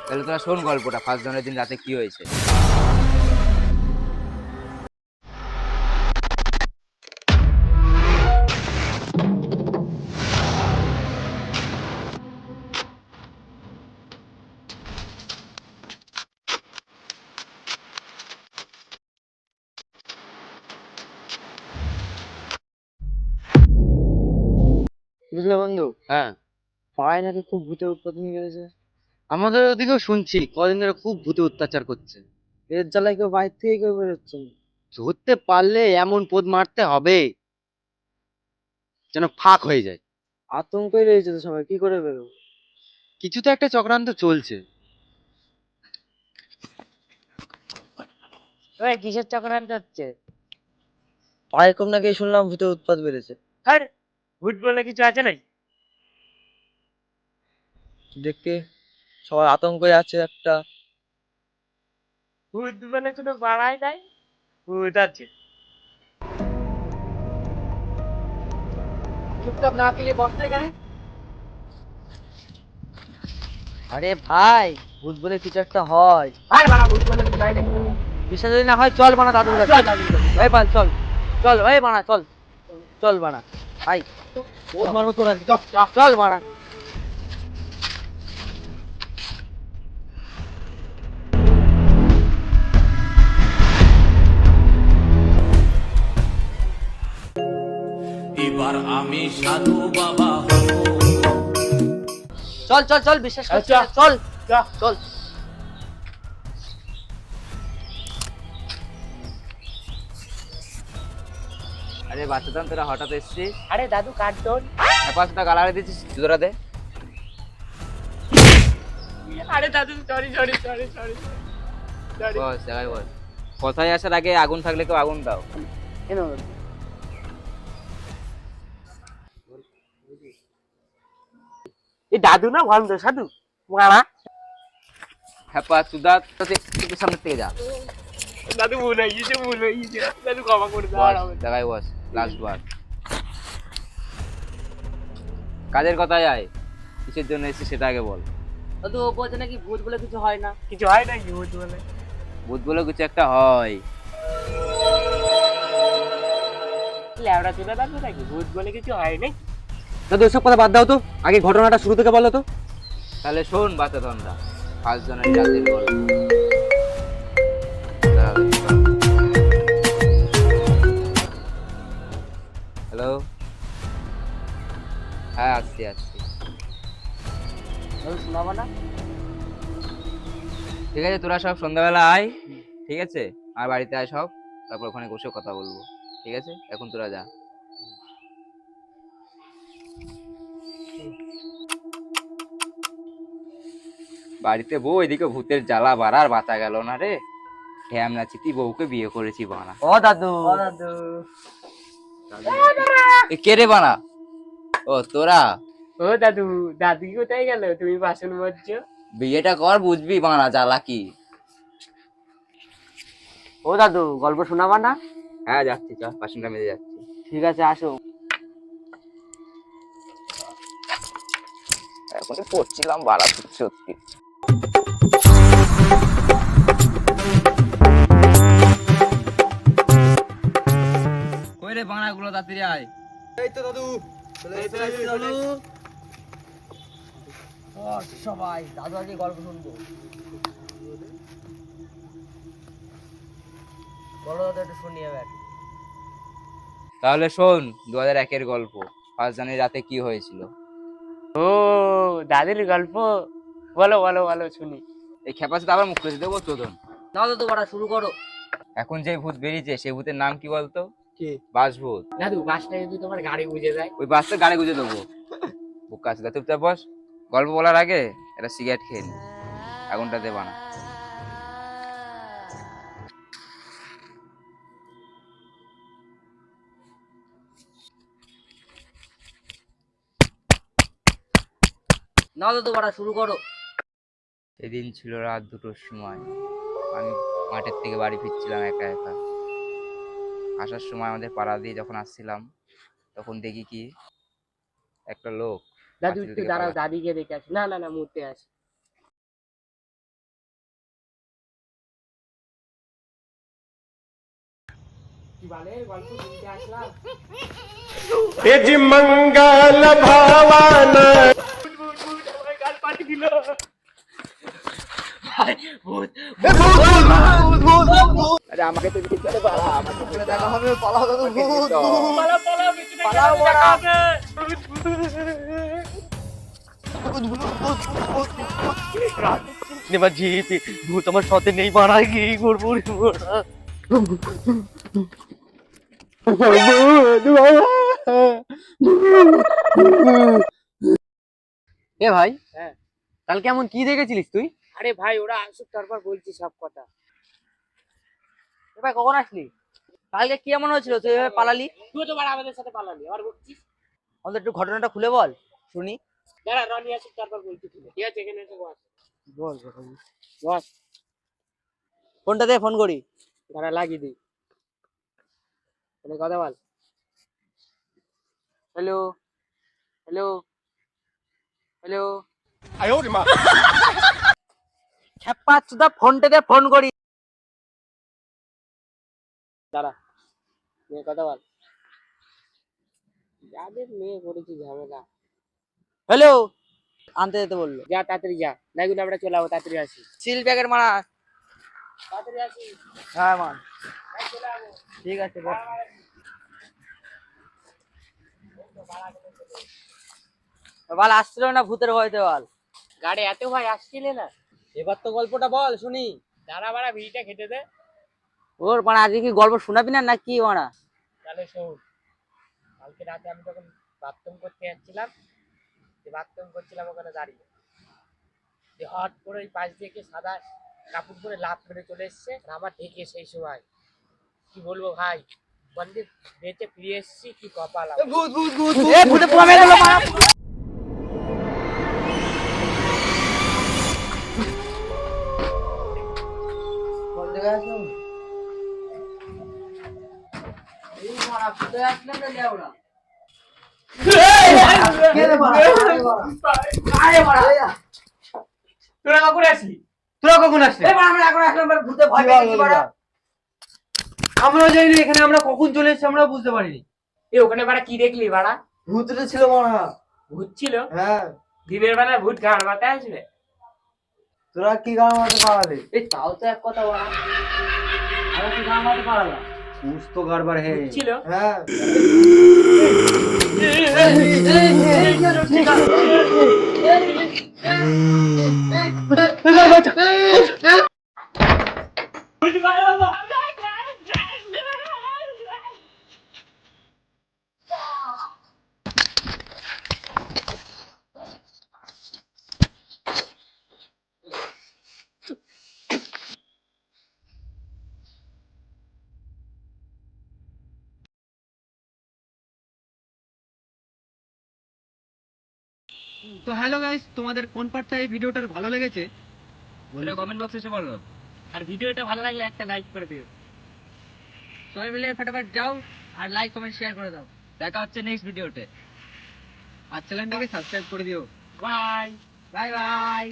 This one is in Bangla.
তাহলে তোরা শোন গল্পটা, 5 জনের দিন রাতে কি হয়েছে। বুঝলে বন্ধু, হ্যাঁ, পাড়ায় নাকি খুব ভূতের উৎপাত হয়ে গেছে। আমাদের ওদিকেও শুনছি কদিন ধরে খুব ভূতে অত্যাচার করছে। এর জ্বালায় কেউ বাইরে থেকে কেউ বেরোচ্ছে না। ধরতে পারলে এমন পোদ মারতে হবে যেন ফাঁক হয়ে যায়। আতঙ্কই রয়েছে তো সবাই, কি করে বেরোবো? কিছু তো একটা চক্রান্ত চলছে। ওই কিসের চক্রান্ত হচ্ছে? পাড়ায় খুব নাকি শুনলাম ভূতের উৎপাত বেড়েছে। আর ভূত বলে কিছু আছে নাকি? দেখতে সবাই আতঙ্কে আছে একটা। ভূত বলে কোনো বাড়াই নাই, ভূত আছে। চুপচাপ না পেলে বসতে এখানে। আরে ভাই, ভূত বলে কিছু একটা হয়। আর বাড়া ভূত বলে কিছু হয় নাকি? বিশ্বাস যদি না হয় চল বানা দাদুর কাছে। চল দাদুর কাছে, চল। এই পাল চল, চল এই বানা চল, চল বানা ভাই, ভূত মারবো তোরা, চল, চল। চল বানা। এবার আমি সাধু বাবা হব। চল চল চল, বিশ্বাস করছি চল। না, চল চল। চল। আরে বাচ্চাদান, তোরা হঠাৎ এসছিস? আরে দাদু কার্টুন। পাঁচটা গালারে দিচ্ছিস, জুতোটা দে। আরে দাদু sorry sorry sorry sorry sorry. বস জায়গায় বস। কথায় আসার আগে আগুন থাকলে কেউ আগুন দাও। কেন? এই দাদু না ভন্ড সাধু মারা। হ্যাঁ পা চুদাত, সামনের থেকে যা। দাদু ভুল হয়ে গেছে, ভুল হয়ে গেছে, দাদু ক্ষমা করে দাও। আর বস হবে না। জায়গায় বস, লাস্ট বার। কাজের কথায় আয়, কিসের জন্য এসেছিস সেটা আগে বল। দাদু ও বলছে নাকি ভূত বলে কিছু হয় না। কিছু হয় নাকি ভূত বলে? ভূত বলে কিছু একটা হয়। ল্যাবড়া চলে দাদু নাকি ভূত বলে কিছু হয় নাকি? দাদু এসব কথা বাদ দাও তো, আগে ঘটনাটা শুরু থেকে বলো তো। তাহলে শোন বাচ্চা ধন্দা, 5 জনের রাতের গল্প। হ্যালো, হ্যাঁ আসছি আসছি। দাদু শোনাবো না? ঠিক আছে, তোরা সব সন্ধ্যাবেলা আয়। ঠিক আছে, আর বাড়িতে আয় সব, তারপর ওখানে বসে কথা বলবো। ঠিক আছে, এখন তোরা যা। বাড়িতে বউ, এদিকে ভূতের জ্বালা বাড়ার বাঁচা গেল না রে। ঢ্যামনা চিতি বউকে বিয়ে করেছি বানা। ও দাদু, ও দাদু। এ কে রে বানা? ও তোরা, ও দাদু, দাদু কোথায় গেল? তুমি বাসন মাজছো। বিয়েটা কর, বুঝবি বানা জ্বালা কি। ও দাদু গল্প শোনাবা না? হ্যাঁ যাচ্ছি, চ বাসনটা মেজে যাচ্ছি। ঠিক আছে আসো। এখনই পড়ছিলাম বাড়া, সত্যি। কই রে বানা গুলো, তাড়াতাড়ি আয়। ও, সবাই দাদু আজকে গল্প শুনবো। বলো দাদু, একটু শুনি এবার। তাহলে শোন, 2001-এর গল্প, 5 জানুয়ারি রাতে কি হয়েছিল। ও দাদুর গল্প, বলো বলো বলো শুনি। এই খেপার সাথে আবার মুখ করে দেবো চোদন। নাও দাদু বাড়া শুরু করো। এখন যে ভূত বেরিয়েছে সেই ভূতের নাম কি বলতো? কি? বাসভূত। দাদু বাসটা যদি তোমার গাড়ি বুঝে যায়। ওই বাসটা গাড়ি গুঁজে দেবো। বোকা আছে, চুপচাপ বস। গল্প বলার আগে একটা সিগারেট খেয়ে নি, আগুনটা দেবা না। নাও দাদু বাড়া শুরু করো। সেদিন ছিল রাত 2টোর সময়। আমি মাঠের থেকে বাড়ি ফিরছিলাম একা একা। আসার সময় আমাদের পাড়া দিয়ে যখন আসছিলাম, তখন দেখি কি একটা লোক দাদু পাঁচিল একটু থেকে দাঁড়াও, পালা। দাদিকে দেখে আসি। না না না, মুতে আসি। বালের গল্প শুনতে আসলাম। मंगल भावन গাল পাটি দিল। আরে আমাকে তো ভিতরে পালা, আমাকে ভিতরে দেখা হবে, পালাও দাদু, ভূত পালা পালা পিছনে পালাও গেলে দেখা বড়া। হবে। এবার জিপি ভূত আমার সাথে নেই বানা, কি করবো রে বাড়া? এ ভাই, হ্যাঁ কালকে এমন কি দেখেছিলিস তুই? আরে ভাই ওরা আসুক তারপর বলছি সব কথা। এ ভাই কখন আসলি? কালকে কি এমন হয়েছিল তুই এভাবে পালালি? তুই তো বাড়া আমাদের সাথে পালালি, আবার বলছিস। আমাদের একটু ঘটনাটা খুলে বল শুনি। দাঁড়া রনি আসুক তারপর বলছি তুই। ঠিক আছে এখানে এসে বস। বল বস ফোনটা দে, ফোন করি। দাঁড়া লাগিয়ে দিই। তাহলে কথা বল। হ্যালো হ্যালো হ্যালো, খেপা চুদা, ফোনটা দে, ফোন করি। দাঁড়া মেয়ে কথা বল। যাদের মেয়ে করেছি ঝামেলা। হ্যালো, আনতে যেতে বললো। যা তাড়াতাড়ি যা, নাই কিন্তু আমরা চলে যাবো, তাড়াতাড়ি আসি। সিল প্যাকেট মারা। তাড়াতাড়ি আসি, হ্যাঁ মান, নাই চলে যাবো। ঠিক আছে বল। বল আসছিল না ভূতের ভয়তে বল। গাড়ি এত ভাই আসছিলে না। এবার তো গল্পটা বল শুনি। দাঁড়া বাড়া বিড়িটা খেতে দে। ওর মানে আজকে কি গল্প শোনাবি না নাকি মারা? তাহলে শোন, কালকে রাতে আমি যখন বাথরুম করতে যাচ্ছিলাম, বাথরুম করছিলাম ওখানে দাঁড়িয়ে, যে হট করে ওই পাশ দিয়ে সাদা কাপড় পরে লাফ মেরে চলে এসছে, আর আমার ঢেকে সেই সময় কি বলবো ভাই, বন্ধে বেঁচে ফিরে এসেছি, কি কপাল আমার। ভূত ভূত ভূত, এ ভূতে পোয়া মেরে দিল মারা। কোন জায়গায় আছো? এই মারা ভূতে আসলে না লেওড়া। কে রে মারা? আরে মারা, তোরা কখন আসলি? তোরা কখন আসলি? এই মারা, আমরা এখন আসলাম, ভূতে ভয় পেয়ে গেছি মারা। আমরা জানি না এখানে আমরা কখন চলে এসেছি, আমরা বুঝতে পারিনি। এ ওখানে বাড়া কি দেখলি বাড়া? ভূতটা ছিল মারা। ভূত ছিল? হ্যাঁ, দিনের বেলায় ভূত গান মাথায় আসবে? তোরা কি গান মারতে পারালে? এই তাও তো এক কথা বলা, আমরা কি গান মারতে পারালাম? সুস্থ গাড়বার হে। ভূত ছিল? হ্যাঁ, তো হ্যালো গাইস, তোমাদের কোন পার্টটা এই ভিডিওটার ভালো লেগেছে বলে কমেন্ট বক্সে এসে বলো। আর ভিডিওটা ভালো লাগলে একটা লাইক করে দিও। সবাই মিলে ফটাফট যাও আর লাইক কমেন্ট শেয়ার করে দাও। দেখা হচ্ছে নেক্সট ভিডিওতে। আর চ্যানেলটাকে সাবস্ক্রাইব করে দিও। বাই। Bye bye.